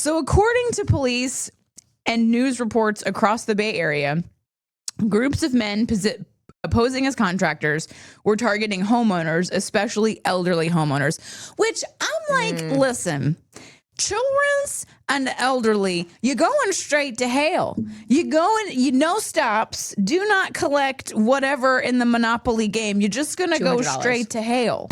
So according to police and news reports across the Bay Area, groups of men posing as contractors were targeting homeowners, especially elderly homeowners, which I'm like, listen, children's and elderly, you're going straight to hell. You going, no stops. Do not collect whatever in the Monopoly game. You're just going to go straight to hell.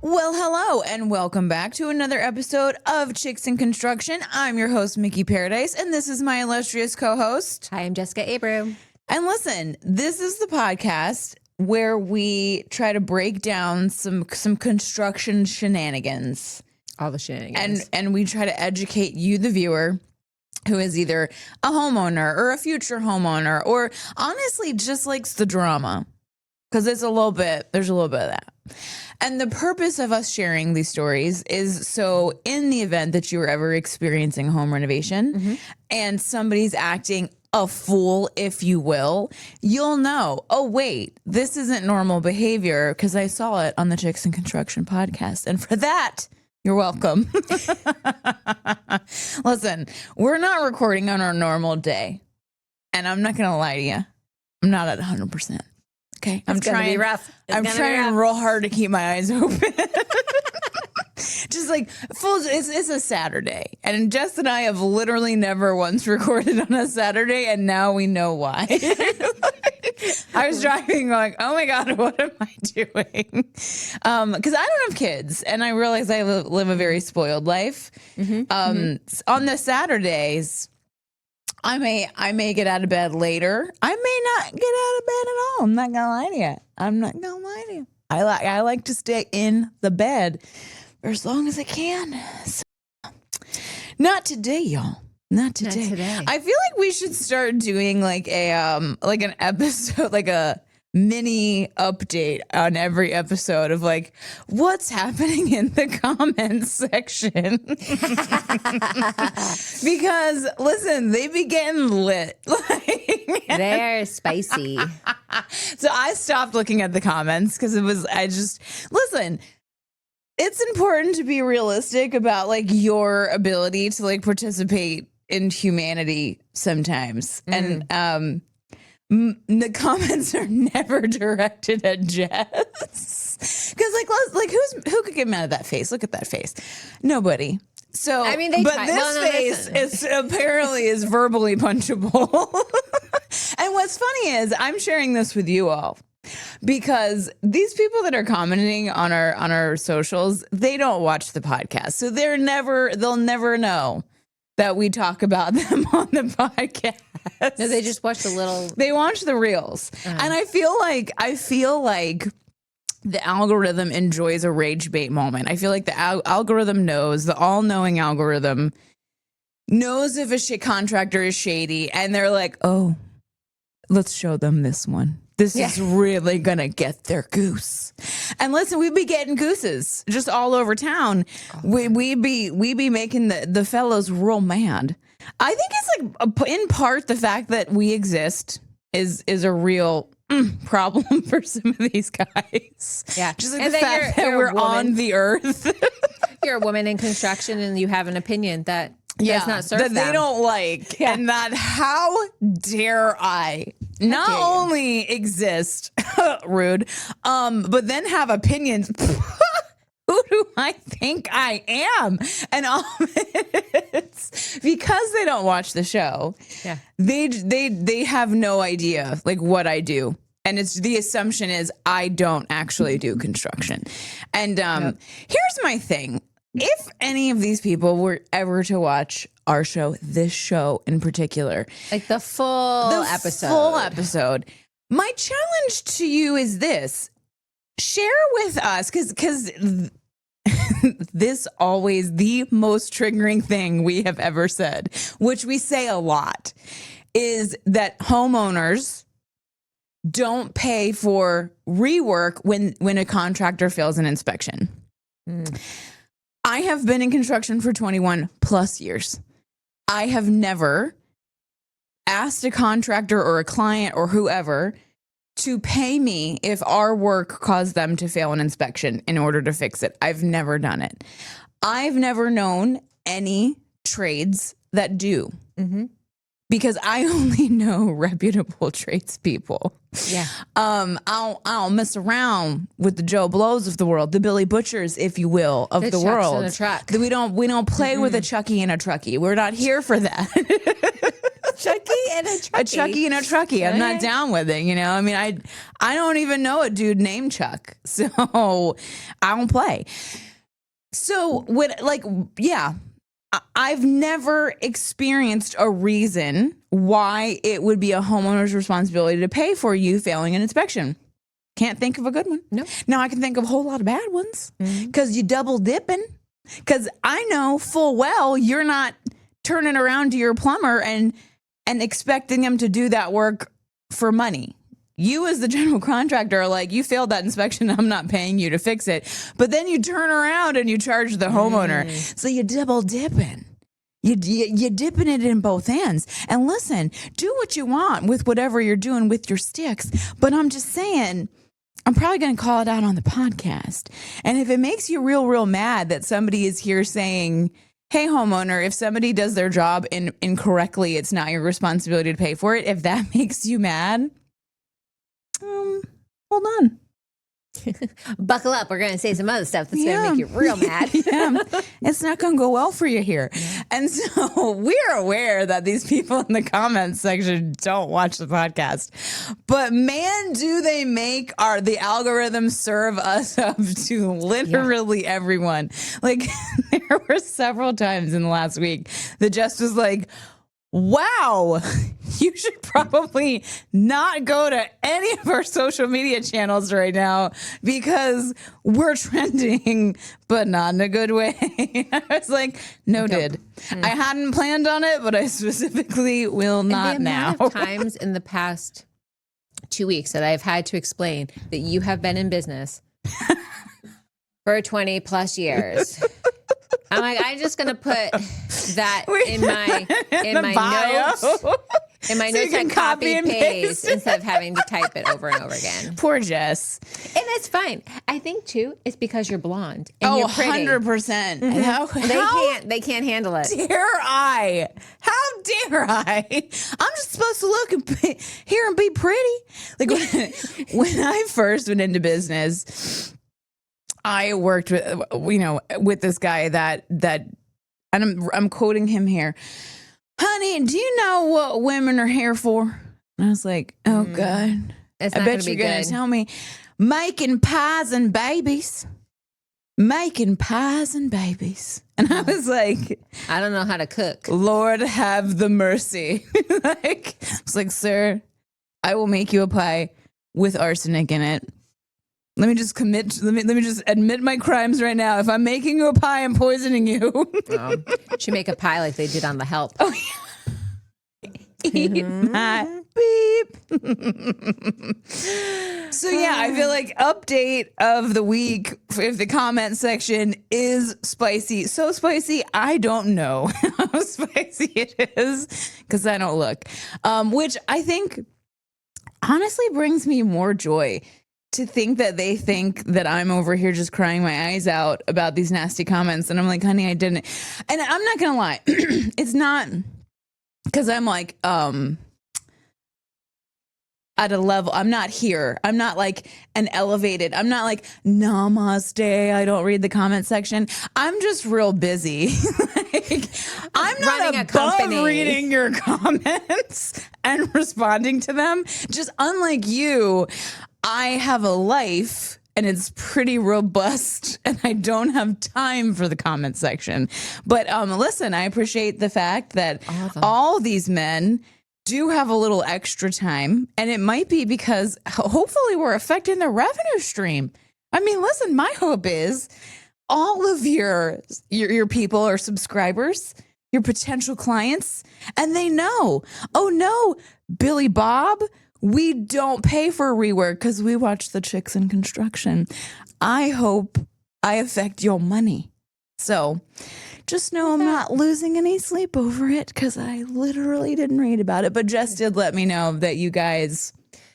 Well, hello, and welcome back to another episode of Chicks in Construction. I'm your host, Mickey Paradise, and this is my illustrious co-host. Hi, I'm Jessica Abreu. And listen, this is the podcast where we try to break down some construction shenanigans. All the shenanigans. And we try to educate you, the viewer, who is either a homeowner or a future homeowner, or honestly just likes the drama. Because there's a little bit of that. And the purpose of us sharing these stories is so in the event that you were ever experiencing home renovation and somebody's acting a fool, if you will, you'll know, oh, wait, this isn't normal behavior because I saw it on the Chicks in Construction podcast. And for that, you're welcome. Listen, we're not recording on our normal day. And I'm not going to lie to you. I'm not at 100%. Okay, I'm trying real hard to keep my eyes open. Just like it's a Saturday, and Jess and I have literally never once recorded on a Saturday, and now we know why. I was driving like, oh my God, what am I doing? Because I don't have kids, and I realize I live a very spoiled life. On the Saturdays, I may get out of bed later. I may not get out of bed at all. I'm not gonna lie to you. I like to stay in the bed for as long as I can. So, not today, y'all. Not today. I feel like we should start doing like an episode, like a mini update on every episode of like what's happening in the comments section. Because listen, they be getting lit. They're spicy. So I stopped looking at the comments because listen, it's important to be realistic about like your ability to like participate in humanity sometimes. And the comments are never directed at Jess. Because who could get mad at that face? Look at that face. Nobody. So I mean, face is apparently is verbally punchable. And what's funny is I'm sharing this with you all because these people that are commenting on our socials, they don't watch the podcast, so they'll never know that we talk about them on the podcast. No, they just watch they watch the reels. And I feel like the algorithm enjoys a rage bait moment. I feel like the algorithm knows, the all-knowing algorithm knows if a contractor is shady, and they're like, oh, let's show them this one. This is really going to get their goose. And listen, we be getting gooses just all over town. We be making the fellows real mad. I think it's like in part the fact that we exist is a real problem for some of these guys. Yeah. Just like the fact that we're on the earth. You're a woman in construction and you have an opinion that does not serve that they don't like. Yeah. And that how dare I not only exist, rude, but then have opinions. Who do I think I am? And it's because they don't watch the show. Yeah, they have no idea like what I do, and it's the assumption is I don't actually do construction. And here's my thing: if any of these people were ever to watch our show, this show in particular, like the full episode, my challenge to you is this: share with us, because this always the most triggering thing we have ever said, which we say a lot, is that homeowners don't pay for rework when a contractor fails an inspection. I have been in construction for 21 plus years. I have never asked a contractor or a client or whoever to pay me if our work caused them to fail an inspection in order to fix it. I've never done it. I've never known any trades that do. Mm-hmm. Because I only know reputable tradespeople. Yeah. I'll mess around with the Joe Blows of the world, the Billy Butchers, if you will, of the world. In a truck. We don't play with a Chucky and a truckie. We're not here for that. Chucky and a truckie. A Chucky and a truckie. I'm not down with it. You know, I mean, I don't even know a dude named Chuck, so I don't play. So I've never experienced a reason why it would be a homeowner's responsibility to pay for you failing an inspection. Can't think of a good one. No. Now I can think of a whole lot of bad ones because you double dipping. Because I know full well you're not turning around to your plumber and expecting him to do that work for money. You as the general contractor are like, you failed that inspection, I'm not paying you to fix it. But then you turn around and you charge the homeowner. So you double dipping. You dipping it in both hands. And listen, do what you want with whatever you're doing with your sticks. But I'm just saying, I'm probably going to call it out on the podcast. And if it makes you real mad that somebody is here saying, hey, homeowner, if somebody does their job incorrectly, it's not your responsibility to pay for it. If that makes you mad, hold on. Buckle up. We're going to say some other stuff that's going to make you real mad. It's not going to go well for you here. Yeah. And so we're aware that these people in the comments section don't watch the podcast. But man, do they make the algorithms serve us up to literally everyone. Like there were several times in the last week that Jess was like, wow, you should probably not go to any of our social media channels right now because we're trending, but not in a good way. I was like, noted. I hadn't planned on it, but I specifically will not now. The amount of times in the past 2 weeks that I've had to explain that you have been in business for 20 plus years. I'm like, I'm just gonna put that in my notes. In my notes, I copy and paste instead of having to type it over and over again. Poor Jess. And that's fine. I think too, it's because you're blonde and you're pretty. 100%. They can't handle it. How dare I? I'm just supposed to look and here and be pretty. Like when I first went into business, I worked with this guy that and I'm quoting him here. Honey, do you know what women are here for? And I was like, oh God, I bet you're going to tell me making pies and babies. Making pies and babies. And I was like, I don't know how to cook. Lord have the mercy. I was like, sir, I will make you a pie with arsenic in it. Let me just admit my crimes right now. If I'm making you a pie, I'm poisoning you. Should make a pie like they did on The Help. Oh, yeah. Eat my beep. So yeah, I feel like update of the week, if the comment section is spicy. So spicy, I don't know how spicy it is because I don't look. Which I think honestly brings me more joy. To think that they think that I'm over here just crying my eyes out about these nasty comments. And I'm like, honey, I didn't. And I'm not going to lie. It's not because I'm like, at a level, I'm not here. I'm not like an elevated. I'm not like namaste. I don't read the comment section. I'm just real busy. I'm not above reading your comments and responding to them. Just unlike you, I have a life and it's pretty robust and I don't have time for the comment section. But listen, I appreciate the fact that all these men do have a little extra time, and it might be because hopefully we're affecting their revenue stream. I mean, listen, my hope is all of your people are subscribers, your potential clients, and they know, oh no, Billy Bob, we don't pay for Rework because we watch the chicks in construction. I hope I affect your money. So just know I'm not losing any sleep over it because I literally didn't read about it. But Jess did let me know that you guys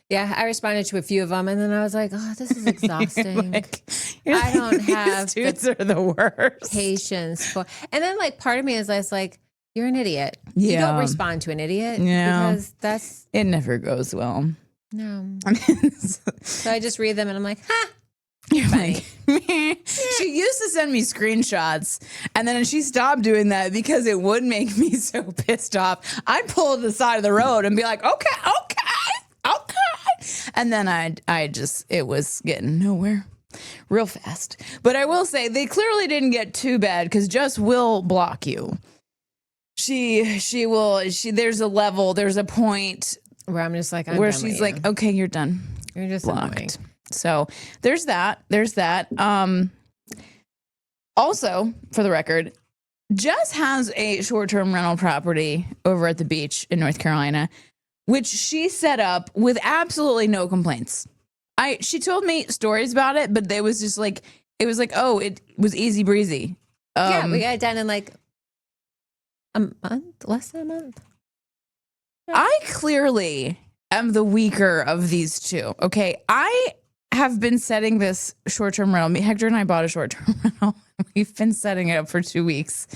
Yeah, I responded to a few of them, and then I was like, "Oh, this is exhausting. I don't have these dudes are the worst. patience for." And then, like, part of me is like, "You're an idiot. Yeah. You don't respond to an idiot because it never goes well." No. So I just read them, and I'm like, "Ha." You're funny. Like, she used to send me screenshots, and then she stopped doing that because it would make me so pissed off. I'd pull to the side of the road and be like, okay. And then it was getting nowhere real fast. But I will say they clearly didn't get too bad because Jess will block you. She will, there's a point where I'm just like, where she's like, okay, you're done. You're just blocked. Annoying. So there's that. Also, for the record, Jess has a short-term rental property over at the beach in North Carolina, which she set up with absolutely no complaints. She told me stories about it, but it was just like, oh, it was easy breezy. Yeah, we got it done in like a month, less than a month. Yeah. I clearly am the weaker of these two. Okay, I have been setting this short-term rental. Hector and I bought a short-term rental. We've been setting it up for 2 weeks,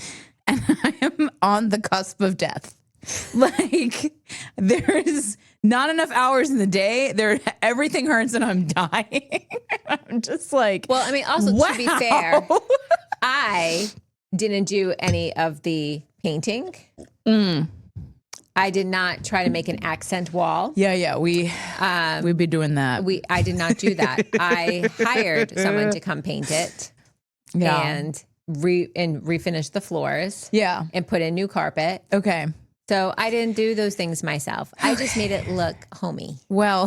and I am on the cusp of death. Like, there's not enough hours in the day. Everything hurts, and I'm dying. I'm just like, well, I mean, also wow. To be fair, I didn't do any of the painting. I did not try to make an accent wall. Yeah, we'd be doing that. I did not do that. I hired someone to come paint it, and refinish the floors. Yeah, and put in new carpet. Okay. So I didn't do those things myself. I just made it look homey. Well,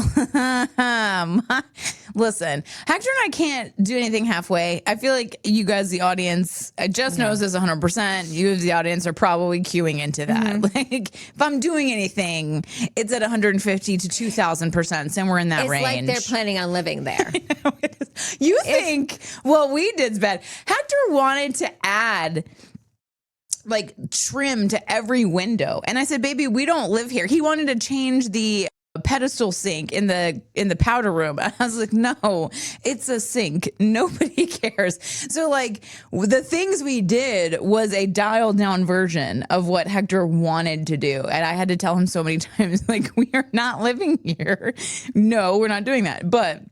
listen, Hector and I can't do anything halfway. I feel like you guys, the audience, just knows this 100%. You, the audience, are probably queuing into that. Mm-hmm. Like, if I'm doing anything, it's at 150 to 2,000%, somewhere in that range. It's like they're planning on living there. You think what we did's bad. Hector wanted to add like trim to every window. And I said, baby, we don't live here. He wanted to change the pedestal sink in the powder room. I was like, no, it's a sink. Nobody cares. So like the things we did was a dialed down version of what Hector wanted to do. And I had to tell him so many times, like, we are not living here. No, we're not doing that. But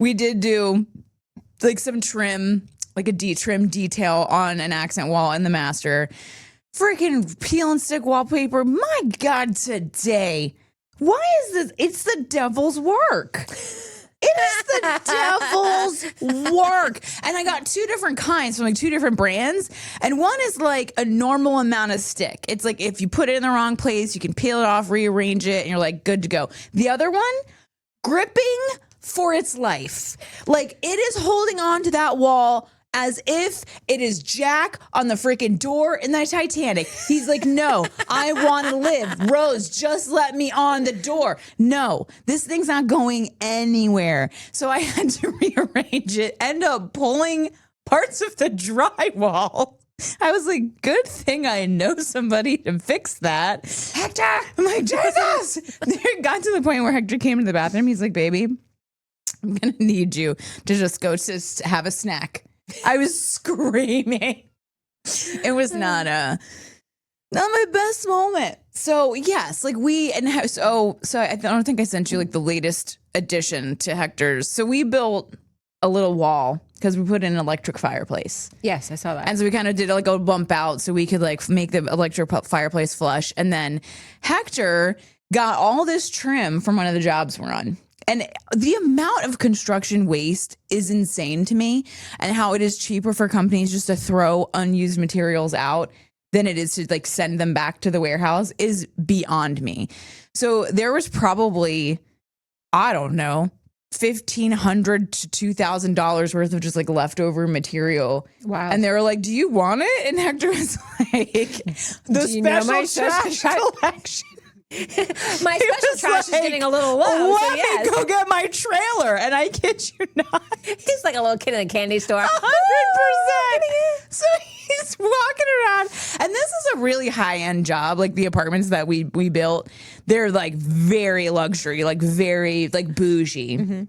we did do like some trim, like a trim detail on an accent wall in the master. Freaking peel and stick wallpaper. My God, today. Why is this? It's the devil's work. It is the devil's work. And I got 2 different kinds from like 2 different brands. And one is like a normal amount of stick. It's like if you put it in the wrong place, you can peel it off, rearrange it, and you're like good to go. The other one, gripping for its life. Like it is holding on to that wall as if it is Jack on the freaking door in the Titanic. He's like, no, I want to live. Rose, just let me on the door. No, this thing's not going anywhere. So I had to rearrange it, end up pulling parts of the drywall. I was like, good thing I know somebody to fix that. Hector! I'm like, Jesus! It got to the point where Hector came into the bathroom. He's like, baby, I'm going to need you to just go to have a snack. I was screaming. It was not my best moment. So yes, like so I don't think I sent you like the latest addition to Hector's. So we built a little wall because we put in an electric fireplace. Yes, I saw that. And so we kind of did like a bump out so we could like make the electric fireplace flush. And then Hector got all this trim from one of the jobs we're on. And the amount of construction waste is insane to me, and how it is cheaper for companies just to throw unused materials out than it is to like send them back to the warehouse is beyond me. So there was probably, I don't know, $1,500 to $2,000 worth of just like leftover material. Wow. And they were like, do you want it? And Hector was like, the special trash collection. My special trash is getting a little low. Let me go get my trailer. And I kid you not. He's like a little kid in a candy store. 100%. So he's walking around God. And this is a really high-end job. Like the apartments that we built, they're like very luxury, like very like bougie. Mm-hmm.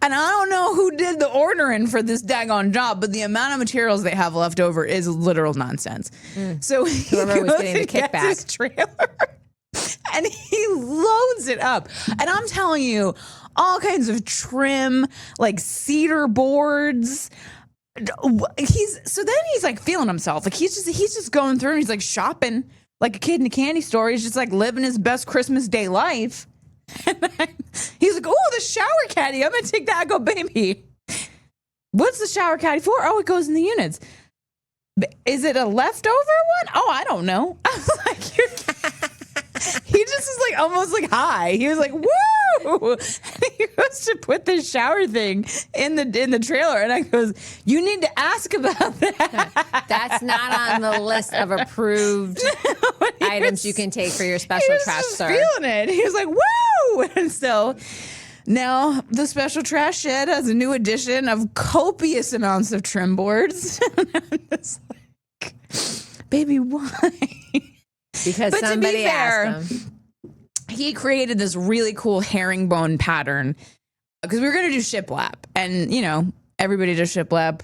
And I don't know who did the ordering for this daggone job, but the amount of materials they have left over is literal nonsense. So whoever was getting the kickback, his trailer, and he loads it up. And I'm telling you, all kinds of trim, like cedar boards. He's like feeling himself. Like he's just going through and he's like shopping like a kid in a candy store. He's just like living his best Christmas Day life. He's like, oh, the shower caddy. I'm going to take that. I go, baby, what's the shower caddy for? Oh, it goes in the units. Is it a leftover one? Oh, I don't know. I was like, he just is like almost like high. He was like, woo! And he goes to put the shower thing in the trailer. And I goes, you need to ask about that. That's not on the list of approved items you can take for your special trash, sir. Feeling it. He was like, woo! And so now the special trash shed has a new addition of copious amounts of trim boards. And I'm just like, baby, why? Because somebody asked him. He created this really cool herringbone pattern because we were going to do shiplap, and everybody does shiplap,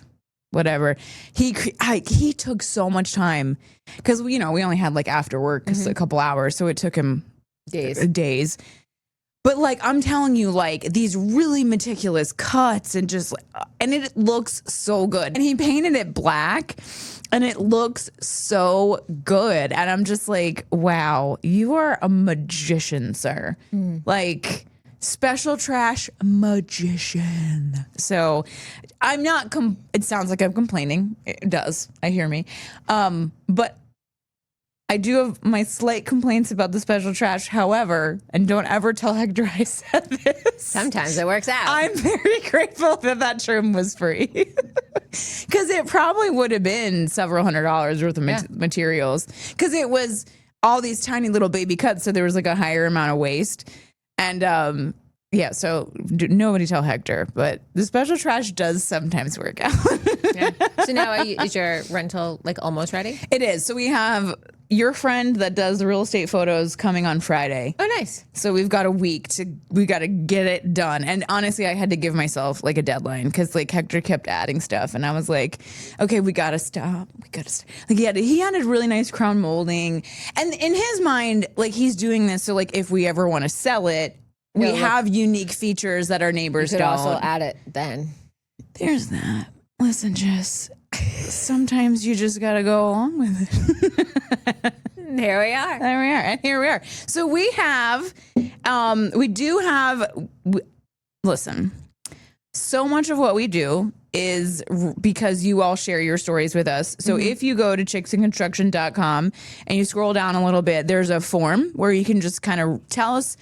whatever. He took so much time because we only had like after work a couple hours, so it took him days. But like I'm telling you, like these really meticulous cuts and it looks so good. And he painted it black. And it looks so good. And I'm just like, wow, you are a magician, sir. Like, special trash magician. So I'm not, it sounds like I'm complaining. It does. I hear me. But I do have my slight complaints about the special trash. However, and don't ever tell Hector I said this. Sometimes it works out. I'm very grateful that trim was free. Because it probably would have been several $100s worth of materials. Because it was all these tiny little baby cuts, so there was like a higher amount of waste. And so nobody tell Hector, but the special trash does sometimes work out. So now is your rental like almost ready? It is. So we have your friend that does the real estate photos coming on Friday. Oh, nice. So we've got a week we got to get it done. And honestly, I had to give myself like a deadline because like Hector kept adding stuff. And I was like, okay, we got to stop. Like he had a really nice crown molding. And in his mind, like he's doing this. So like if we ever want to sell it, we have unique features that our neighbors don't. Also add it then. There's that. Listen, Jess, sometimes you just got to go along with it. Here we are. There we are. And here we are. So we have, listen, so much of what we do is because you all share your stories with us. So if you go to chicksandconstruction.com and you scroll down a little bit, there's a form where you can just kind of tell us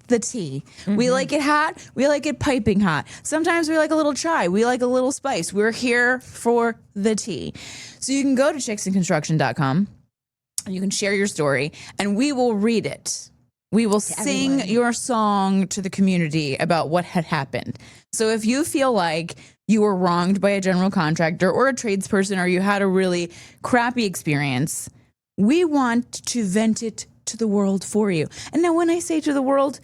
the tea. We like it hot. We like it piping hot. Sometimes we like a little chai. We like a little spice. We're here for the tea. So you can go to chicksandconstruction.com and you can share your story and we will read it. We will sing your song to the community about what had happened. So if you feel like you were wronged by a general contractor or a tradesperson, or you had a really crappy experience, we want to vent it to the world for you. And now when I say to the world,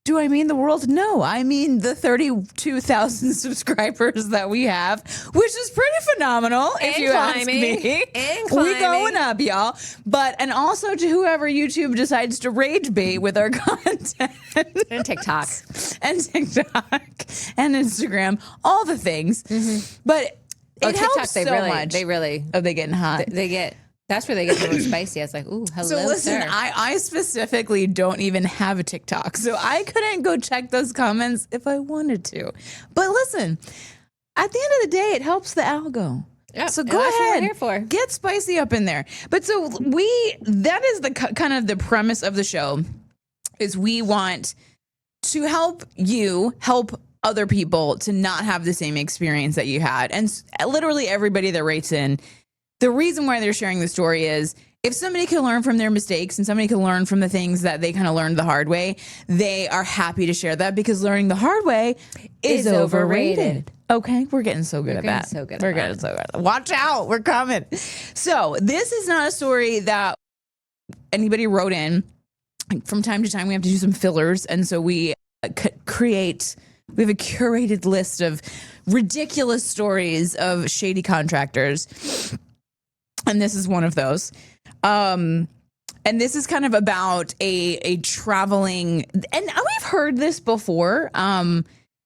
do I mean the world? No, I mean the 32,000 subscribers that we have, which is pretty phenomenal if you ask me. We going up, y'all. And also to whoever YouTube decides to rage bait with our content. And TikTok. And Instagram, all the things. But it helps so much. They really. Oh, they getting hot. That's where they get the most spicy. It's like, ooh, hello, So listen, sir. I specifically don't even have a TikTok, so I couldn't go check those comments if I wanted to. But listen, at the end of the day, it helps the algo. Yeah, so go that's ahead, what we're here for. Get spicy up in there. But so that is the kind of the premise of the show, is we want to help you help other people to not have the same experience that you had. And literally everybody that writes in, the reason why they're sharing the story is if somebody can learn from their mistakes and somebody can learn from the things that they kind of learned the hard way, they are happy to share that because learning the hard way is overrated. Okay, we're getting so good at that. We're getting so good. Watch out, we're coming. So this is not a story that anybody wrote in. From time to time, we have to do some fillers, and so we create. We have a curated list of ridiculous stories of shady contractors, and this is one of those. And this is kind of about a traveling, and we've heard this before.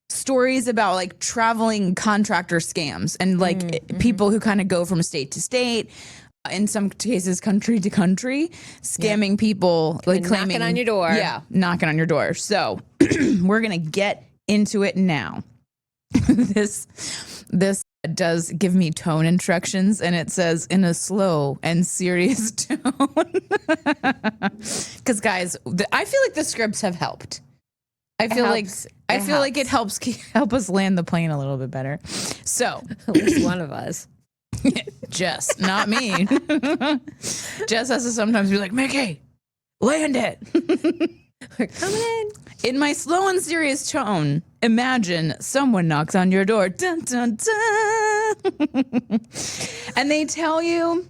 Stories about like traveling contractor scams and like people who kind of go from state to state, in some cases country to country, scamming people, like claiming knocking on your door. Yeah, knocking on your door. So we're gonna get into it now. This does give me tone instructions, and it says in a slow and serious tone. Because guys, I feel like the scripts have helped. I feel like it helps help us land the plane a little bit better. So at least one of us. Jess, not me. Jess has to sometimes be like, Mickey, land it. We're coming in. In my slow and serious tone, imagine someone knocks on your door. Dun, dun, dun. And they tell you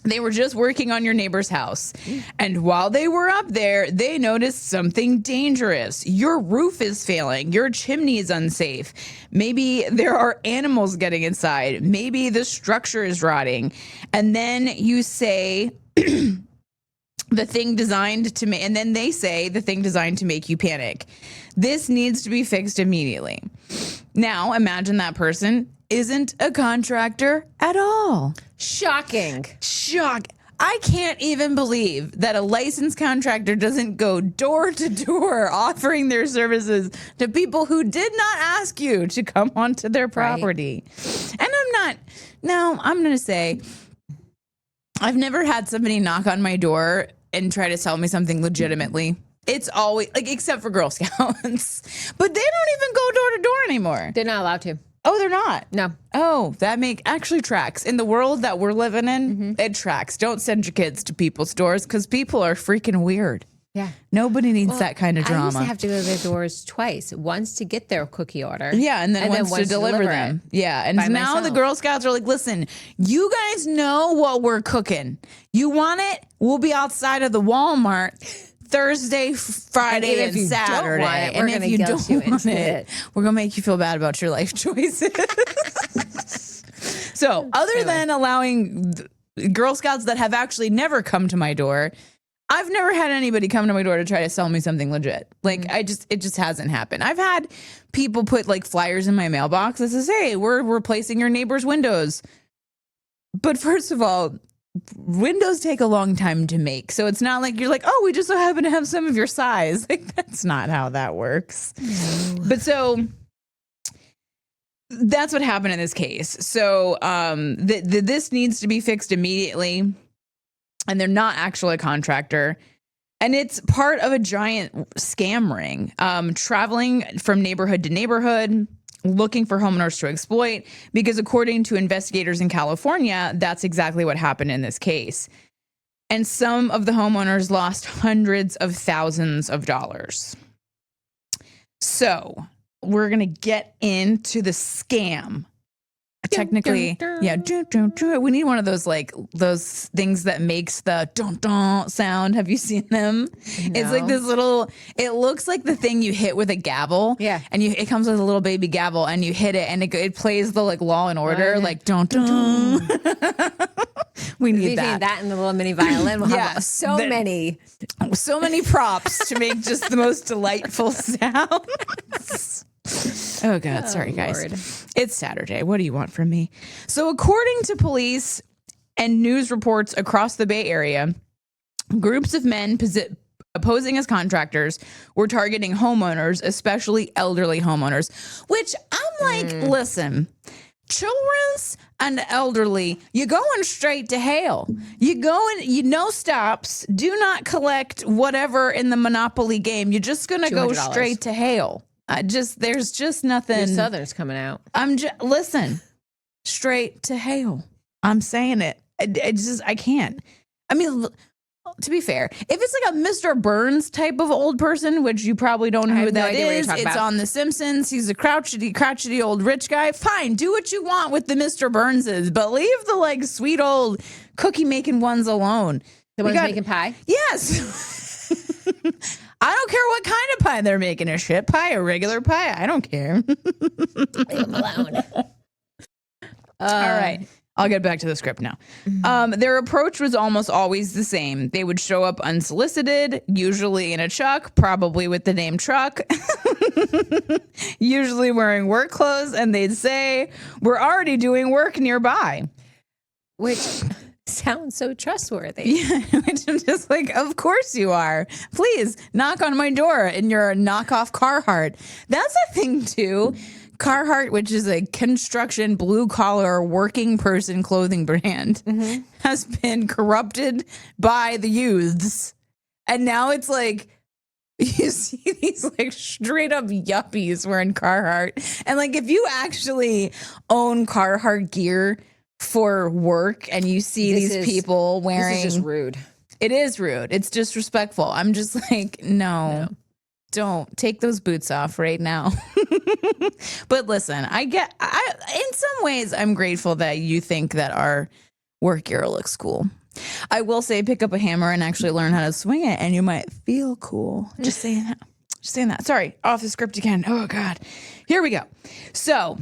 they were just working on your neighbor's house. And while they were up there, they noticed something dangerous. Your roof is failing. Your chimney is unsafe. Maybe there are animals getting inside. Maybe the structure is rotting. And then you say the thing designed to make, and then they say the thing designed to make you panic. This needs to be fixed immediately. Now, imagine that person isn't a contractor at all. Shocking. I can't even believe that a licensed contractor doesn't go door to door offering their services to people who did not ask you to come onto their property. Right. And I'm going to say, I've never had somebody knock on my door and try to sell me something legitimately. It's always, like, except for Girl Scouts. But they don't even go door to door anymore. They're not allowed to. Oh, they're not? No. Oh, that actually tracks. In the world that we're living in, it tracks. Don't send your kids to people's doors because people are freaking weird. Yeah. Nobody needs that kind of drama. I used to have to go to their doors twice. Once to get their cookie order. Yeah, and then once to deliver them. Yeah, and now the Girl Scouts are like, listen, you guys know what we're cooking. You want it? We'll be outside of the Walmart Thursday, Friday, and Saturday. And if you don't want it, we're going to make you feel bad about your life choices. So other than allowing Girl Scouts that have actually never come to my door, I've never had anybody come to my door to try to sell me something legit. Like, it just hasn't happened. I've had people put like flyers in my mailbox that says, hey, we're replacing your neighbor's windows. But first of all, windows take a long time to make. So it's not like you're like, oh, we just so happen to have some of your size. Like, that's not how that works. No. But so that's what happened in this case. So this needs to be fixed immediately. And they're not actually a contractor. And it's part of a giant scam ring, traveling from neighborhood to neighborhood, looking for homeowners to exploit, because according to investigators in California, that's exactly what happened in this case. And some of the homeowners lost hundreds of thousands of dollars. So we're going to get into the scam. Technically, yeah. We need one of those, like, those things that makes the dun-dun sound. Have you seen them? No. It's like this little, it looks like the thing you hit with a gavel. Yeah. And it comes with a little baby gavel, and you hit it, and it plays the, like, Law and Order, like, dun-dun. We need that. That and the little mini violin. We'll have so many props to make just the most delightful sounds. Oh, God. Sorry, guys. Lord. It's Saturday. What do you want from me? So according to police and news reports across the Bay Area, groups of men posing as contractors were targeting homeowners, especially elderly homeowners, which I'm like, listen, children's and elderly, you're going straight to hell. You going, no stops. Do not collect whatever in the Monopoly game. You're just going to go straight to hell. There's just nothing. Your Southern's coming out. Listen, straight to hell. I'm saying it. I can't. I mean, to be fair, if it's like a Mr. Burns type of old person, which you probably don't know who that is, it's on The Simpsons. He's a crotchety old rich guy. Fine, do what you want with the Mr. Burnses, but leave the like sweet old cookie making ones alone. The ones making pie? Yes. I don't care what kind of pie they're making, a shit pie, a regular pie. I don't care. Leave them alone. All right. I'll get back to the script now. Their approach was almost always the same. They would show up unsolicited, usually in a truck, probably with the name truck, usually wearing work clothes, and they'd say, "We're already doing work nearby." Which sounds so trustworthy. Yeah, which I'm just like, of course you are. Please knock on my door in your knockoff Carhartt. That's a thing too. Carhartt, which is a construction blue-collar working person clothing brand, has been corrupted by the youths. And now it's like, you see these like straight up yuppies wearing Carhartt. And like, if you actually own Carhartt gear for work and you see these people wearing... This is just rude. It is rude. It's disrespectful. I'm just like, no. Don't take those boots off right now. But listen, in some ways, I'm grateful that you think that our work gear looks cool. I will say, pick up a hammer and actually learn how to swing it, and you might feel cool. Just saying that. Just saying that. Sorry, off the script again. Oh, God. Here we go. So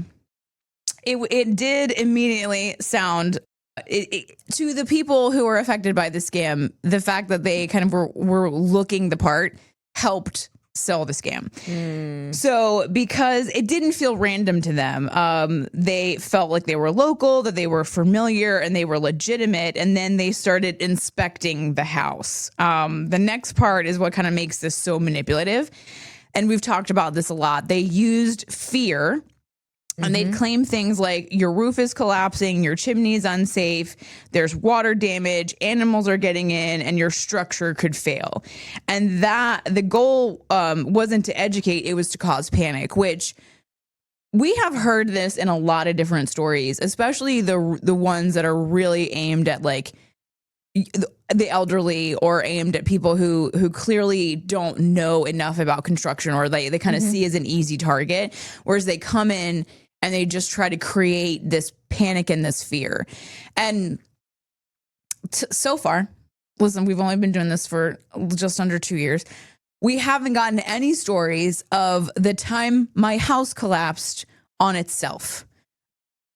it did immediately sound... to the people who were affected by the scam, the fact that they kind of were looking the part helped sell the scam. So because it didn't feel random to them, they felt like they were local, that they were familiar, and they were legitimate. And then they started inspecting the house. The next part is what kind of makes this so manipulative. And we've talked about this a lot. They used fear. And they'd claim things like your roof is collapsing, your chimney is unsafe, there's water damage, animals are getting in, and your structure could fail. And that the goal wasn't to educate, it was to cause panic, which we have heard this in a lot of different stories, especially the ones that are really aimed at like the elderly or aimed at people who clearly don't know enough about construction, or they kind of see as an easy target, whereas they come in and they just try to create this panic and this fear. And so far, listen, we've only been doing this for just under 2 years. We haven't gotten any stories of the time my house collapsed on itself.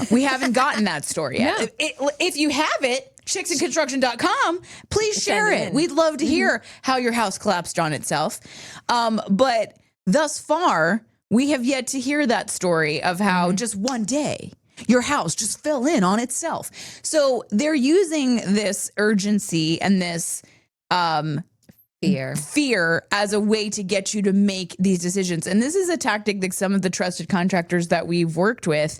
We haven't gotten that story yet. No. If you have it, chicksandconstruction.com, please share it. We'd love to hear how your house collapsed on itself. But thus far, we have yet to hear that story of how just one day your house just fell in on itself. So they're using this urgency and this fear as a way to get you to make these decisions. And this is a tactic that some of the trusted contractors that we've worked with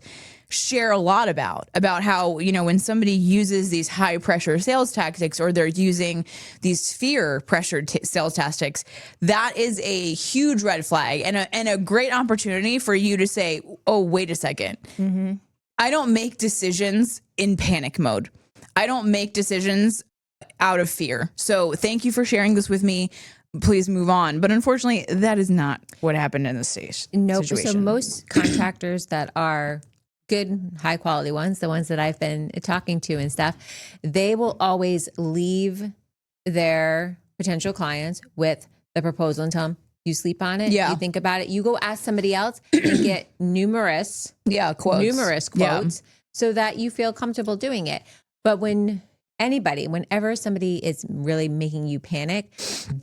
share a lot about how, you know, when somebody uses these high pressure sales tactics, or they're using these fear pressured sales tactics, that is a huge red flag and a great opportunity for you to say, oh, wait a second. I don't make decisions in panic mode. I don't make decisions out of fear. So thank you for sharing this with me. Please move on. But unfortunately, that is not what happened in this situation. So most contractors that are good, high quality ones, the ones that I've been talking to and stuff, they will always leave their potential clients with the proposal and tell them, you sleep on it, you think about it, you go ask somebody else and get numerous quotes so that you feel comfortable doing it. But whenever somebody is really making you panic,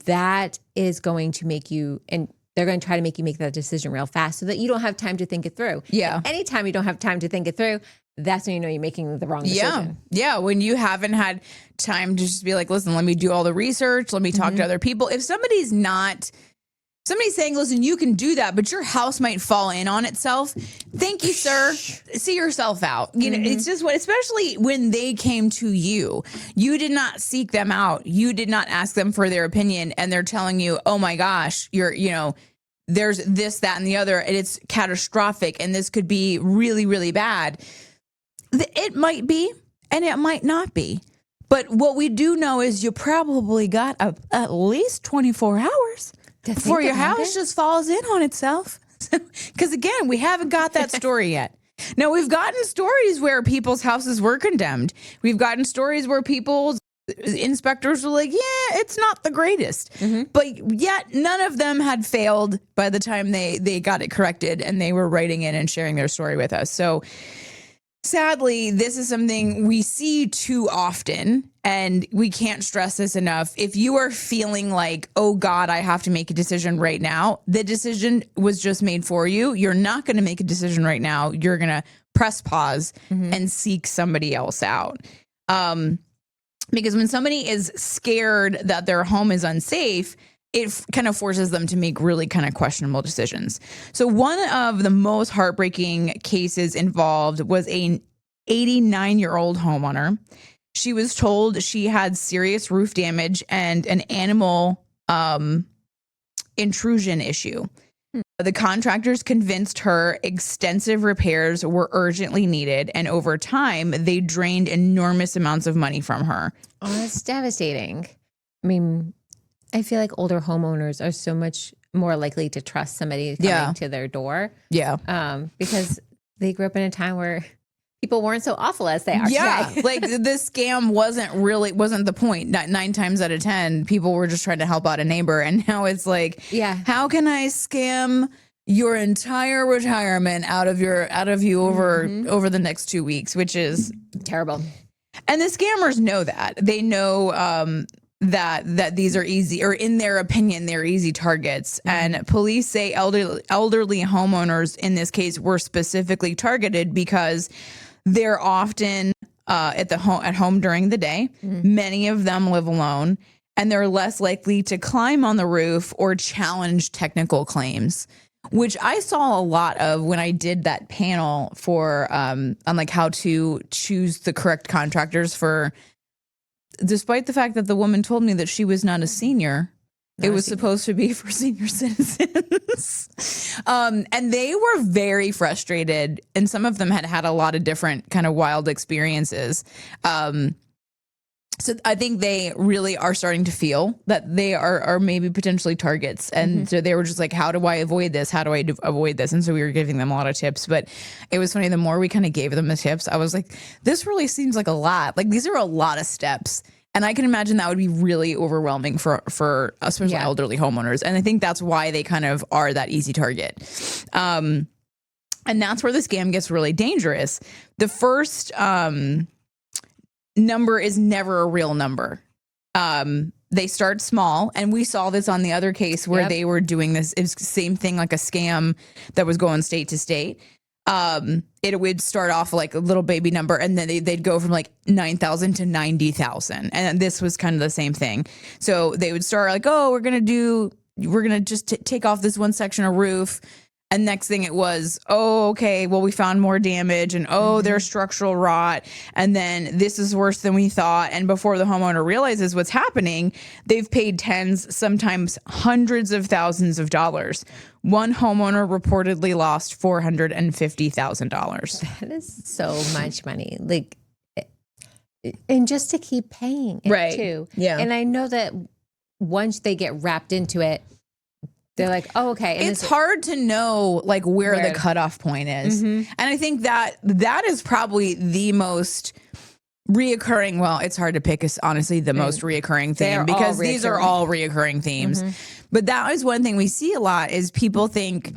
that is going to make you, and they're going to try to make you make that decision real fast so that you don't have time to think it through. Yeah. Anytime you don't have time to think it through, that's when you know you're making the wrong decision. Yeah. When you haven't had time to just be like, listen, let me do all the research. Let me talk to other people. If somebody's saying, listen, you can do that, but your house might fall in on itself. Thank you, sir. See yourself out. You know, it's just especially when they came to you, you did not seek them out. You did not ask them for their opinion. And they're telling you, oh my gosh, there's this, that, and the other, and it's catastrophic. And this could be really, really bad. It might be, and it might not be. But what we do know is you probably got at least 24 hours before your house just falls in on itself. Because again, we haven't got that story yet. Now, we've gotten stories where people's houses were condemned. We've gotten stories where people's inspectors were like, yeah, it's not the greatest. But yet none of them had failed by the time they got it corrected and they were writing in and sharing their story with us. So sadly, this is something we see too often, and we can't stress this enough. If you are feeling like, oh God, I have to make a decision right now, the decision was just made for you. You're not going to make a decision right now. You're going to press pause and seek somebody else out. Because when somebody is scared that their home is unsafe, it kind of forces them to make really kind of questionable decisions. So one of the most heartbreaking cases involved was an 89-year-old homeowner. She was told she had serious roof damage and an animal intrusion issue. The contractors convinced her extensive repairs were urgently needed, and over time, they drained enormous amounts of money from her. Oh, that's devastating. I mean, I feel like older homeowners are so much more likely to trust somebody coming to their door. Yeah. Because they grew up in a time where people weren't so awful as they are today. Like this scam wasn't the point. 9 times out of 10, people were just trying to help out a neighbor. And now it's like, how can I scam your entire retirement out of you over the next 2 weeks, which is terrible. And the scammers know that. They know that these are easy, or in their opinion, they're easy targets. And police say elderly homeowners in this case were specifically targeted because they're often at home during the day. Many of them live alone, and they're less likely to climb on the roof or challenge technical claims, which I saw a lot of when I did that panel for on like how to choose the correct contractors for. Despite the fact that the woman told me that she was not a senior, it was supposed to be for senior citizens. And they were very frustrated. And some of them had a lot of different kind of wild experiences. So I think they really are starting to feel that they are maybe potentially targets. And so they were just like, how do I avoid this? How do I avoid this? And so we were giving them a lot of tips. But it was funny, the more we kind of gave them the tips, I was like, this really seems like a lot. Like, these are a lot of steps. And I can imagine that would be really overwhelming for especially elderly homeowners. And I think that's why they kind of are that easy target. And that's where the scam gets really dangerous. The first number is never a real number. They start small, and we saw this on the other case where they were doing this. It was the same thing, like a scam that was going state to state. It would start off like a little baby number, and then they'd go from like 9,000 to 90,000. And this was kind of the same thing. So they would start like, oh, we're going to just take off this one section of roof. And next thing it was, oh, okay, well, we found more damage, and there's structural rot. And then this is worse than we thought. And before the homeowner realizes what's happening, they've paid tens, sometimes hundreds of thousands of dollars. One homeowner reportedly lost $450,000. That is so much money. Like, and just to keep paying it too. Yeah. And I know that once they get wrapped into it, they're like, oh, okay. And it's hard to know like where the cutoff point is. And I think that is probably the most reoccurring. Well, it's hard to pick, honestly, the most reoccurring theme, because these are all reoccurring themes. But that is one thing we see a lot is people think,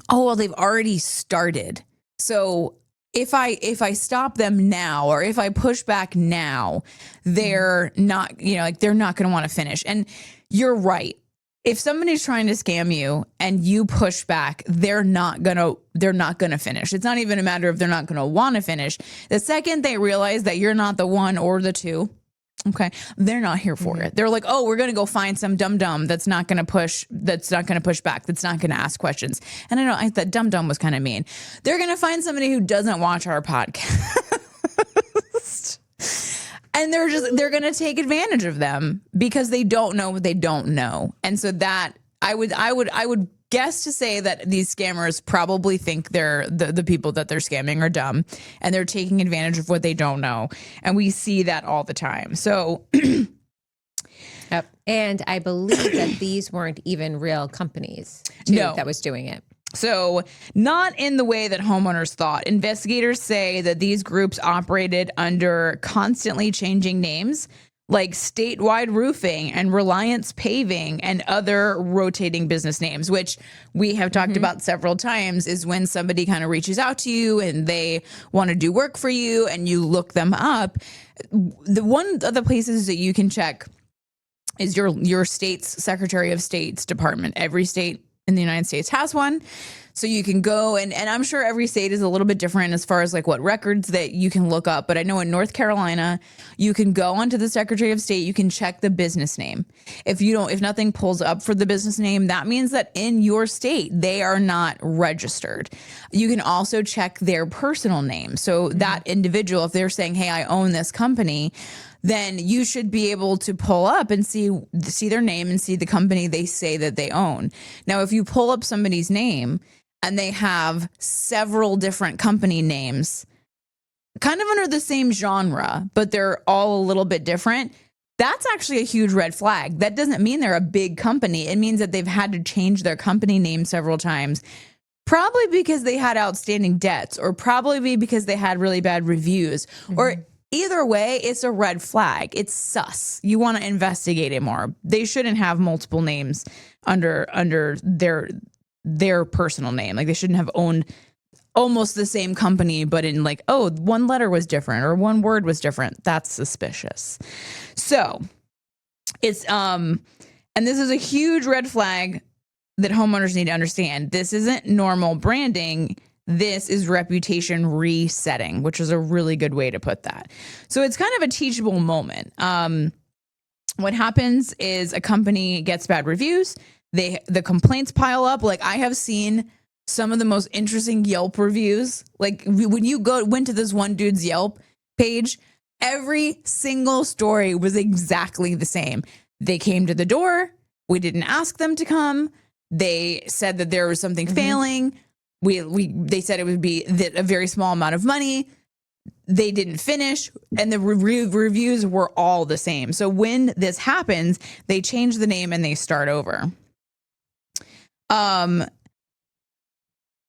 oh, well, they've already started. So if I stop them now, or if I push back now, they're not, they're not going to want to finish. And you're right. If somebody's trying to scam you and you push back, they're not gonna finish. It's not even a matter of they're not gonna want to finish. The second they realize that you're not the one or the two, okay, they're not here for it. They're like, oh, we're gonna go find some dum-dum that's not gonna push back, that's not gonna ask questions. And I know that dum-dum was kind of mean. They're gonna find somebody who doesn't watch our podcast. And they're going to take advantage of them because they don't know what they don't know. And so that I would guess to say that these scammers probably think they're the people that they're scamming are dumb and they're taking advantage of what they don't know. And we see that all the time. So yep. And I believe that these weren't even real companies too, that was doing it. So not in the way that homeowners thought. Investigators say that these groups operated under constantly changing names like Statewide Roofing and Reliance Paving and other rotating business names, which we have talked about several times, is when somebody kind of reaches out to you and they want to do work for you and you look them up. One of the places that you can check is your state's Secretary of State's department. Every state in the United States has one. So you can go and I'm sure every state is a little bit different as far as like what records that you can look up. But I know in North Carolina, you can go onto the Secretary of State, you can check the business name. If nothing pulls up for the business name, that means that in your state, they are not registered. You can also check their personal name. So that individual, if they're saying, hey, I own this company, then you should be able to pull up and see their name and see the company they say that they own. Now, if you pull up somebody's name and they have several different company names, kind of under the same genre, but they're all a little bit different, that's actually a huge red flag. That doesn't mean they're a big company. It means that they've had to change their company name several times, probably because they had outstanding debts or probably because they had really bad reviews or either way, it's a red flag. It's sus. You want to investigate it more. They shouldn't have multiple names under their personal name. Like they shouldn't have owned almost the same company, but in like, oh, one letter was different or one word was different. That's suspicious. So it's and this is a huge red flag that homeowners need to understand. This isn't normal branding. This is reputation resetting, which is a really good way to put that. So it's kind of a teachable moment. What happens is a company gets bad reviews. The complaints pile up. Like I have seen some of the most interesting Yelp reviews. Like when you went to this one dude's Yelp page, every single story was exactly the same. They came to the door. We didn't ask them to come. They said that there was something failing. They said it would be a very small amount of money. They didn't finish, and the reviews were all the same. So when this happens, they change the name and they start over. And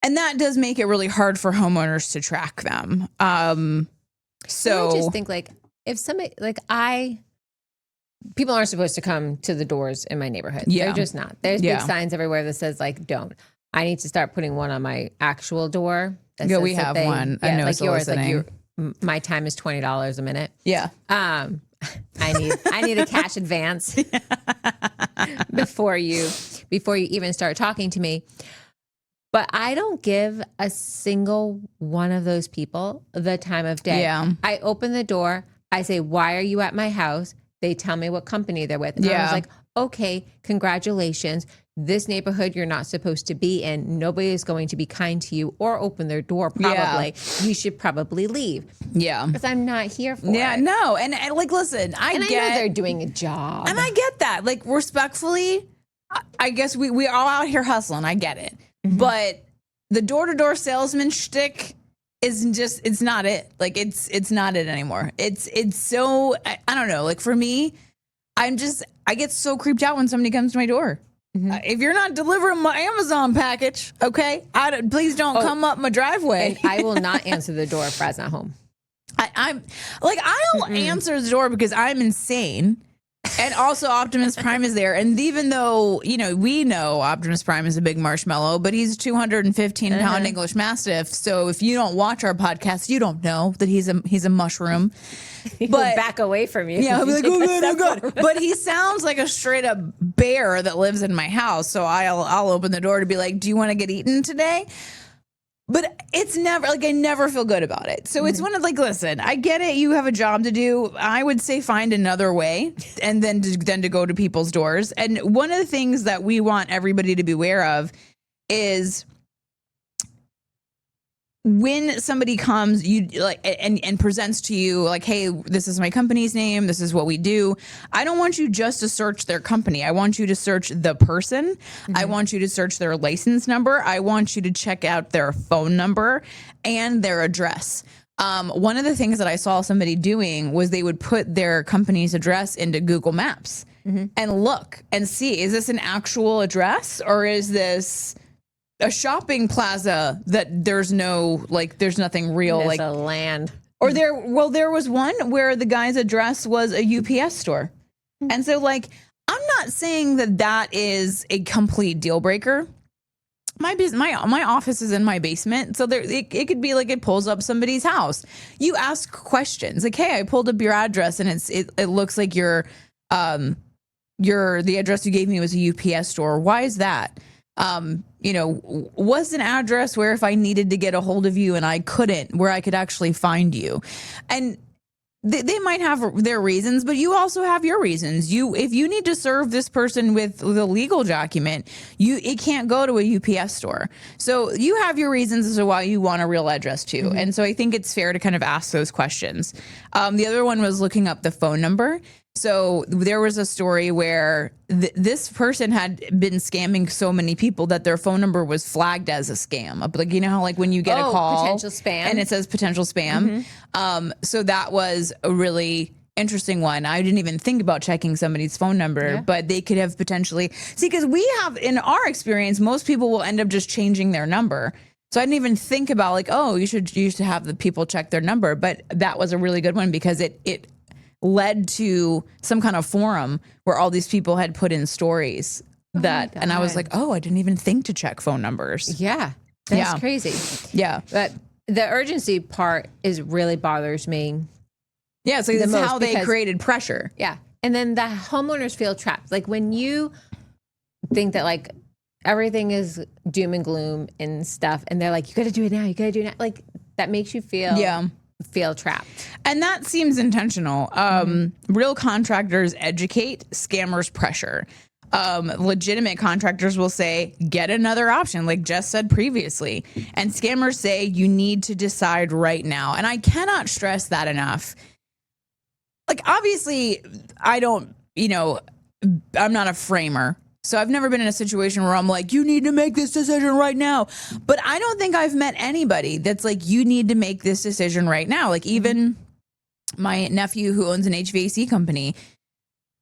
that does make it really hard for homeowners to track them. So I just think like if somebody people aren't supposed to come to the doors in my neighborhood. Yeah. They're just not. There's big signs everywhere that says like don't. I need to start putting one on my actual door. Yeah, we have one. Yeah, I know, like yours, like my time is $20 a minute. Yeah. I need a cash advance before you even start talking to me. But I don't give a single one of those people the time of day. Yeah. I open the door. I say, "Why are you at my house?" They tell me what company they're with. And I was like, "Okay, congratulations. This neighborhood you're not supposed to be in. Nobody is going to be kind to you or open their door probably. You should probably leave." Yeah. Because I'm not here for it. Yeah, no. And like, listen, I know they're doing a job. And I get that. Like, respectfully, I guess we are all out here hustling. I get it. But the door-to-door salesman shtick is just, it's not it. Like, it's not it anymore. It's so, I don't know. Like, for me, I get so creeped out when somebody comes to my door. If you're not delivering my Amazon package, okay, please don't come up my driveway. And I will not answer the door if Brad's not home. I'll answer the door because I'm insane. And also Optimus Prime is there. And even though, we know Optimus Prime is a big marshmallow, but he's a 215-pound English Mastiff. So if you don't watch our podcast, you don't know that he's a mushroom. But back away from you. Yeah, I'll be like, oh God. But he sounds like a straight up bear that lives in my house. So I'll open the door to be like, do you want to get eaten today? But it's never, like, I never feel good about it. So it's one of, like, listen, I get it. You have a job to do. I would say find another way and then to go to people's doors. And one of the things that we want everybody to be aware of is when somebody comes, you like and presents to you like, hey, this is my company's name, this is what we do. I don't want you just to search their company. I want you to search the person. I want you to search their license number. I want you to check out their phone number and their address. One of the things that I saw somebody doing was they would put their company's address into Google Maps and look and see, is this an actual address or is this a shopping plaza that there's nothing real, There's like a land. or there was one where the guy's address was a UPS store. And so like, I'm not saying that is a complete deal breaker. My office is in my basement, so it could be like it pulls up somebody's house. You ask questions like, "Hey, I pulled up your address, and it looks like the address you gave me was a UPS store. Why is that? Was an address where if I needed to get a hold of you and I couldn't, where I could actually find you?" And they might have their reasons, but you also have your reasons. If you need to serve this person with the legal document, it can't go to a UPS store. So you have your reasons as to why you want a real address too. And so I think it's fair to kind of ask those questions. The other one was looking up the phone number. So there was a story where this person had been scamming so many people that their phone number was flagged as a scam. Like, you know how like when you get a call potential spam, and it says potential spam. So that was a really interesting one. I didn't even think about checking somebody's phone number, but they could have potentially because we have in our experience, most people will end up just changing their number. So I didn't even think about like, oh, you should have the people check their number. But that was a really good one because it led to some kind of forum where all these people had put in stories and I was like, oh, I didn't even think to check phone numbers. Yeah. That's crazy. Yeah. But the urgency part really bothers me. Yeah. So that's how they created pressure. Yeah. And then the homeowners feel trapped. Like when you think that like everything is doom and gloom and stuff, and they're like, you got to do it now. You got to do it now. Like that makes you feel trapped. And that seems intentional. Real contractors educate, scammers pressure. Legitimate contractors will say, get another option, like Jess said previously. And scammers say, you need to decide right now. And I cannot stress that enough. Like, obviously, I'm not a framer. So I've never been in a situation where I'm like, you need to make this decision right now. But I don't think I've met anybody that's like, you need to make this decision right now. Like even my nephew who owns an HVAC company,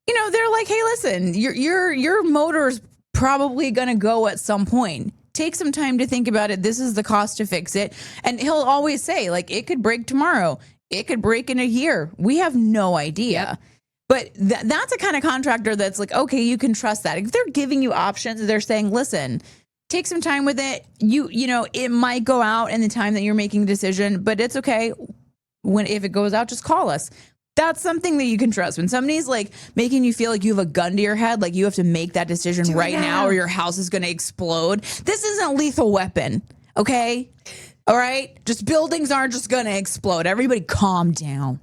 they're like, hey, listen, your motor's probably going to go at some point. Take some time to think about it. This is the cost to fix it. And he'll always say like, it could break tomorrow. It could break in a year. We have no idea. Yep. But that's a kind of contractor that's like, okay, you can trust that. If they're giving you options, they're saying, listen, take some time with it. It might go out in the time that you're making the decision, but it's okay. If it goes out, just call us. That's something that you can trust. When somebody's like making you feel like you have a gun to your head, like you have to make that decision right now or your house is going to explode. This isn't Lethal Weapon. Okay. All right. Just buildings aren't just going to explode. Everybody calm down.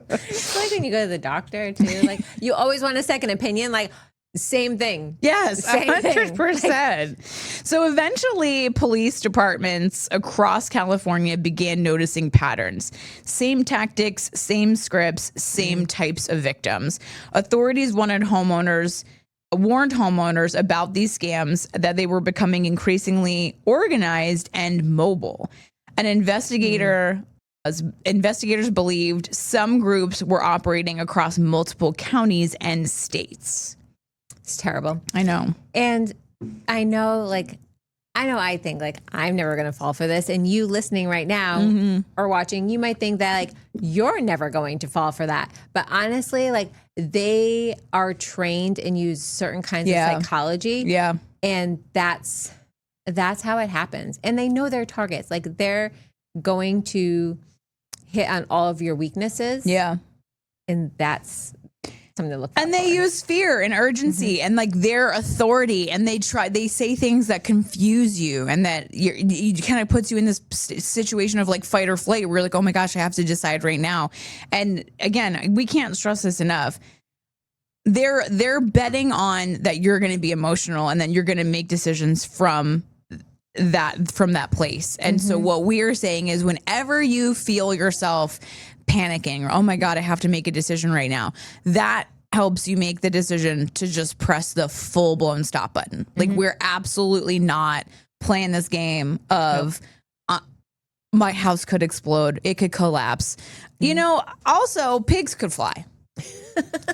It's like when you go to the doctor too, like you always want a second opinion, like same thing. Yes, 100%. So eventually police departments across California began noticing patterns. Same tactics, same scripts, same types of victims. Authorities warned homeowners about these scams, that they were becoming increasingly organized and mobile. An investigators believed some groups were operating across multiple counties and states. It's terrible. I know. And I think like I'm never going to fall for this. And you listening right now or watching, you might think that like you're never going to fall for that. But honestly, like they are trained and use certain kinds of psychology. Yeah. And that's how it happens. And they know their targets. Like they're going to hit on all of your weaknesses. Yeah. And that's something to look for. And they use fear and urgency and like their authority, and they say things that confuse you, and that you kind of puts you in this situation of like fight or flight. We're like, oh my gosh, I have to decide right now. And again, we can't stress this enough. They're betting on that you're going to be emotional and then you're going to make decisions from that from that place. And so what we're saying is whenever you feel yourself panicking or, oh my God, I have to make a decision right now, that helps you make the decision to just press the full blown stop button. Like we're absolutely not playing this game of my house could explode. It could collapse. You know, also pigs could fly.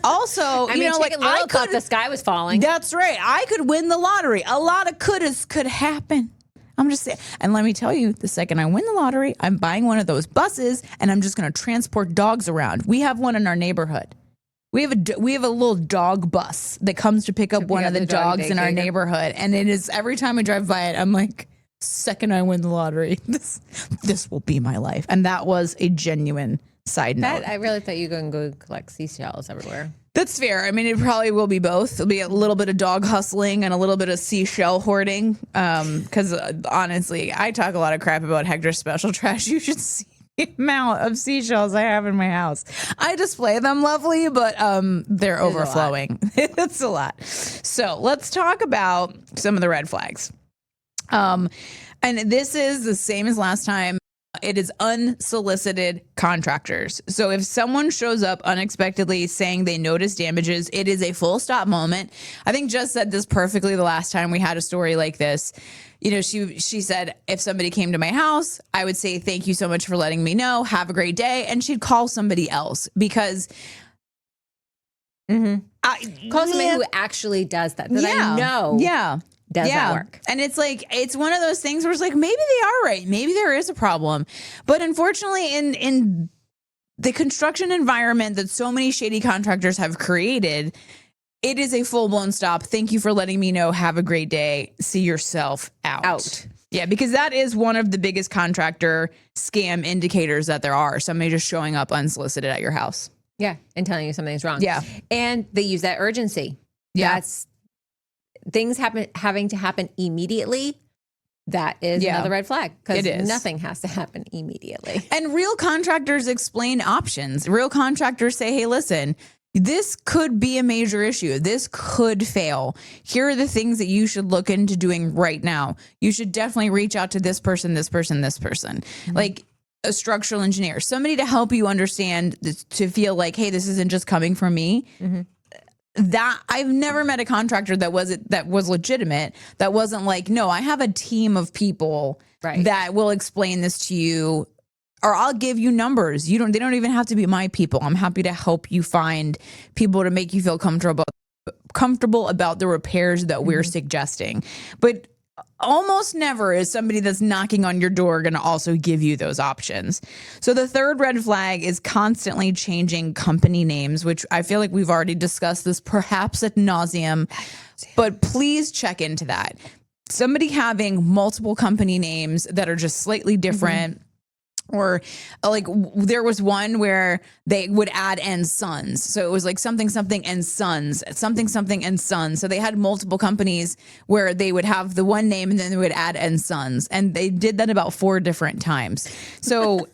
Also, I mean, you know, like I thought the sky was falling. That's right. I could win the lottery. A lot of couldas could happen. I'm just saying. And let me tell you, the second I win the lottery, I'm buying one of those buses and I'm just going to transport dogs around. We have one in our neighborhood. We have a little dog bus that comes to pick up one of the dogs in our neighborhood. And it is every time I drive by it, I'm like, second I win the lottery, this will be my life. And that was a genuine side note. I really thought you were going to go collect seashells everywhere. That's fair. I mean, it probably will be both. It'll be a little bit of dog hustling and a little bit of seashell hoarding. Because honestly, I talk a lot of crap about Hector's special trash. You should see the amount of seashells I have in my house. I display them lovely, but they're overflowing. It's a lot. So let's talk about some of the red flags. And this is the same as last time. It is unsolicited contractors. So if someone shows up unexpectedly saying they notice damages, it is a full stop moment. I think Jess said this perfectly the last time we had a story like this. You know, she said, if somebody came to my house, I would say, thank you so much for letting me know. Have a great day. And she'd call somebody else because call somebody who actually does that. I know. Yeah. Does that work? And it's like, it's one of those things where it's like, maybe they are right. Maybe there is a problem. But unfortunately, in the construction environment that so many shady contractors have created, it is a full-blown stop. Thank you for letting me know. Have a great day. See yourself out. Yeah, because that is one of the biggest contractor scam indicators that there are. Somebody just showing up unsolicited at your house. Yeah, and telling you something's wrong. Yeah. And they use that urgency. Yeah. That's things having to happen immediately. That is another red flag because nothing has to happen immediately. And real contractors explain options. Real contractors say, hey, listen, this could be a major issue. This could fail. Here are the things that you should look into doing right now. You should definitely reach out to this person, this person, this person. Like a structural engineer, somebody to help you understand, to feel like, hey, this isn't just coming from me. That I've never met a contractor that was legitimate. That wasn't like, no, I have a team of people that will explain this to you, or I'll give you numbers. They don't even have to be my people. I'm happy to help you find people to make you feel comfortable about the repairs that we're suggesting. But almost never is somebody that's knocking on your door going to also give you those options. So the third red flag is constantly changing company names, which I feel like we've already discussed this perhaps ad nauseum, but please check into that. Somebody having multiple company names that are just slightly different. Or like there was one where they would add and sons. So it was like something and sons, something and sons. So they had multiple companies where they would have the one name and then they would add and sons. And they did that about 4 different times. So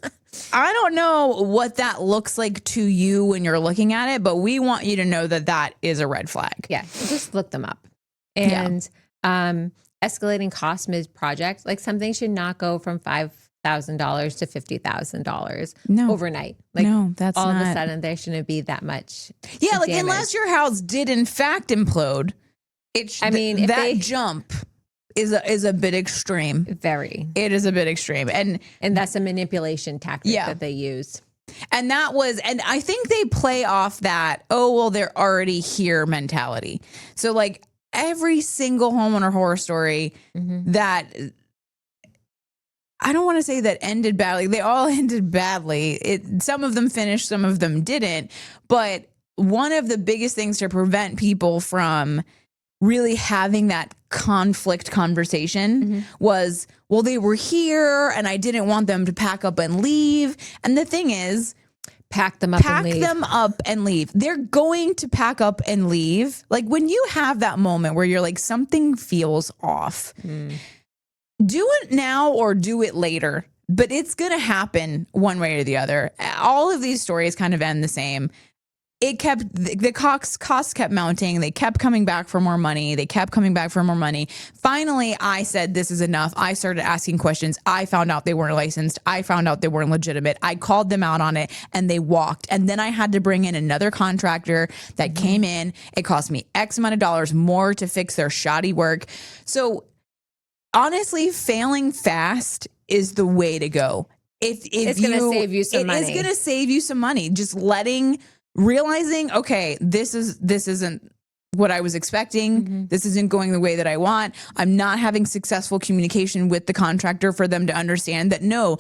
I don't know what that looks like to you when you're looking at it, but we want you to know that that is a red flag. Yeah, just look them up. And escalating costs mid-project, like something should not go from $5,000 to $50,000 overnight. Like, no, that's all not. of a sudden there shouldn't be that much. Yeah, like damage. unless your house did in fact implode, that jump is a bit extreme. Very. It is a bit extreme, and that's a manipulation tactic that they use. And I think they play off that, oh well, they're already here mentality. So like every single homeowner horror story that. I don't want to say that ended badly. They all ended badly. Some of them finished, some of them didn't. But one of the biggest things to prevent people from really having that conflict conversation was, well, they were here and I didn't want them to pack up and leave. And the thing is, pack them up and leave. They're going to pack up and leave. Like when you have that moment where you're like, something feels off. Do it now or do it later, but it's going to happen one way or the other. All of these stories kind of end the same. it kept, the costs kept mounting. They kept coming back for more money. Finally, I said, this is enough. I started asking questions. I found out they weren't licensed. I found out they weren't legitimate. I called them out on it and they walked. And then I had to bring in another contractor that came in. It cost me X amount of dollars more to fix their shoddy work. So honestly, failing fast is the way to go. It's going to save you some money. It is going to save you some money. Just realizing, okay, this isn't what I was expecting. This isn't going the way that I want. I'm not having successful communication with the contractor for them to understand that, no,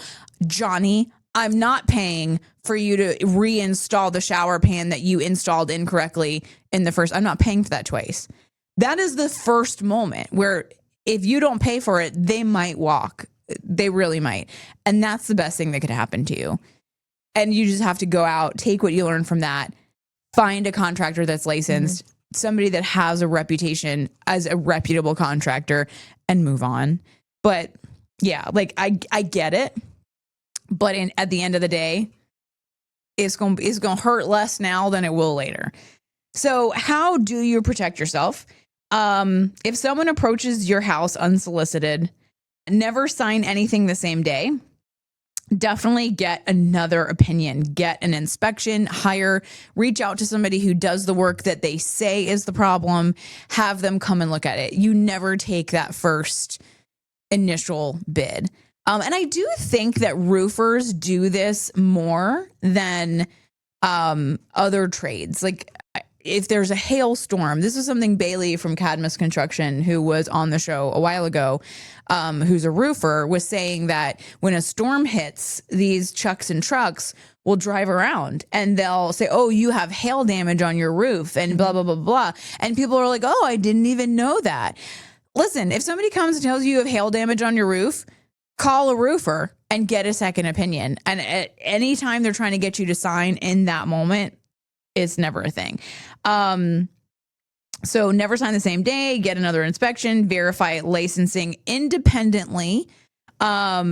Johnny, I'm not paying for you to reinstall the shower pan that you installed incorrectly in the first. I'm not paying for that twice. That is the first moment where if you don't pay for it, they might walk. They really might. And that's the best thing that could happen to you. And you just have to go out, take what you learn from that, find a contractor that's licensed, somebody that has a reputation as a reputable contractor, and move on. But yeah, like I get it. But at the end of the day, it's going to hurt less now than it will later. So how do you protect yourself? If someone approaches your house unsolicited, never sign anything the same day. Definitely get another opinion, get an inspection, reach out to somebody who does the work that they say is the problem, have them come and look at it. You never take that first initial bid. And I do think that roofers do this more than other trades. Like if there's a hailstorm, this is something Bailey from Cadmus Construction, who was on the show a while ago, who's a roofer, was saying that when a storm hits, these chucks and trucks will drive around and they'll say, oh, you have hail damage on your roof and blah, blah, blah, blah. And people are like, oh, I didn't even know that. Listen, if somebody comes and tells you have hail damage on your roof, call a roofer and get a second opinion. And at any time they're trying to get you to sign in that moment, it's never a thing. So never sign the same day, get another inspection, verify licensing independently,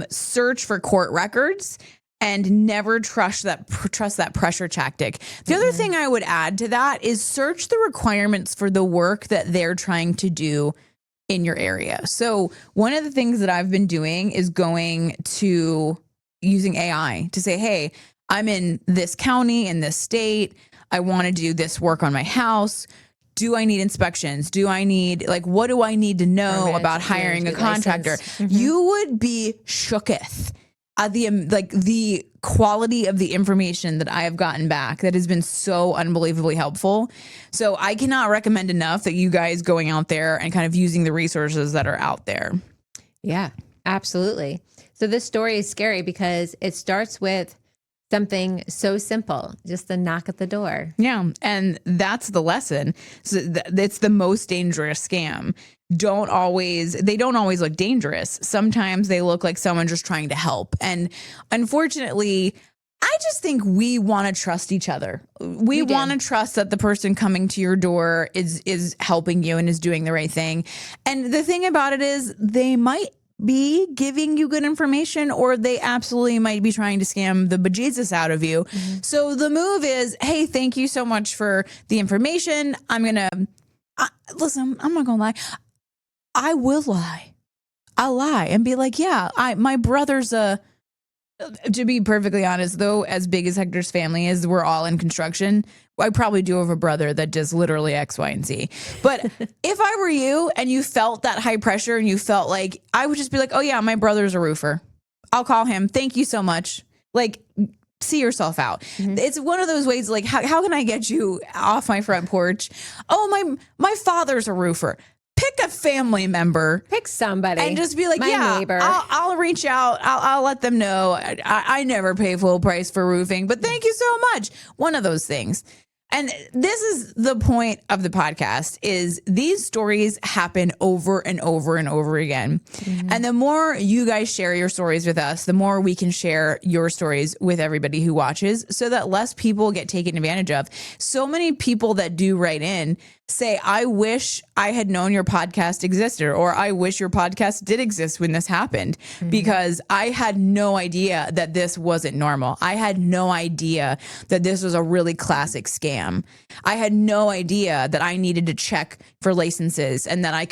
search for court records, and never trust that pressure tactic. The other thing I would add to that is search the requirements for the work that they're trying to do in your area. So one of the things that I've been doing is using AI to say, hey, I'm in this county, in this state. I want to do this work on my house. Do I need inspections? Do I need, what do I need to know about hiring a contractor? You would be shooketh at the quality of the information that I have gotten back that has been so unbelievably helpful. So I cannot recommend enough that you guys going out there and kind of using the resources that are out there. Yeah, absolutely. So this story is scary because it starts with something so simple, just a knock at the door. Yeah. And that's the lesson. So it's the most dangerous scam. They don't always look dangerous. Sometimes they look like someone just trying to help. And unfortunately, I just think we want to trust each other. We want to trust that the person coming to your door is helping you and is doing the right thing. And the thing about it is they might be giving you good information, or they absolutely might be trying to scam the bejesus out of you. So the move is, hey, thank you so much for the information. Listen, I'm not gonna lie. I will lie. I'll lie and be like, yeah, my brother's to be perfectly honest, though, as big as Hector's family is, we're all in construction. I probably do have a brother that does literally X, Y, and Z. But if I were you and you felt that high pressure and you felt like, I would just be like, oh yeah, my brother's a roofer. I'll call him. Thank you so much. See yourself out. It's one of those ways, how can I get you off my front porch? Oh, my father's a roofer. Pick a family member. Pick somebody. And just be like, my neighbor. I'll reach out. I'll let them know. I never pay full price for roofing, but thank you so much. One of those things. And this is the point of the podcast, is these stories happen over and over and over again. And the more you guys share your stories with us, the more we can share your stories with everybody who watches, so that less people get taken advantage of. So many people that do write in say, I wish I had known your podcast existed, or I wish your podcast did exist when this happened, because I had no idea that this wasn't normal. I had no idea that this was a really classic scam. scam. I had no idea that I needed to check for licenses and that I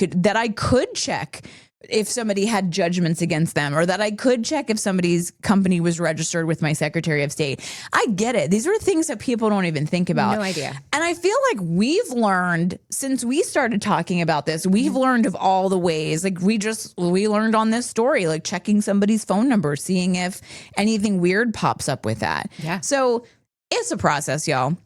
could check if somebody had judgments against them, or that I could check if somebody's company was registered with my Secretary of State. I get it. These are things that people don't even think about. No idea. And I feel like we've learned since we started talking about this, we've learned of all the ways. Like we learned on this story, like checking somebody's phone number, seeing if anything weird pops up with that. Yeah. So it's a process, y'all.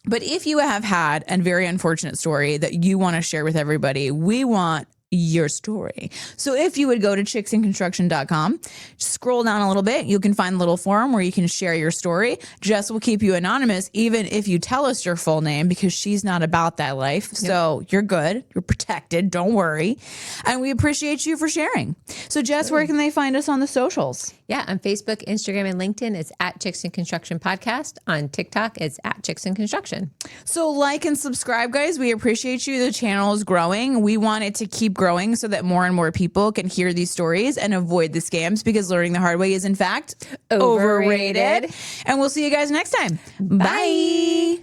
But if you have had a very unfortunate story that you want to share with everybody, we want your story. So if you would go to chicksandconstruction.com, scroll down a little bit, you can find a little forum where you can share your story. Jess will keep you anonymous, even if you tell us your full name, because she's not about that life. Yep. So you're good. You're protected. Don't worry. And we appreciate you for sharing. So Jess, where can they find us on the socials? Yeah, on Facebook, Instagram, and LinkedIn, it's at Chicks and Construction Podcast. On TikTok, it's at Chicks and Construction. So like and subscribe, guys. We appreciate you. The channel is growing. We want it to keep growing so that more and more people can hear these stories and avoid the scams, because learning the hard way is, in fact, overrated. And we'll see you guys next time. Bye.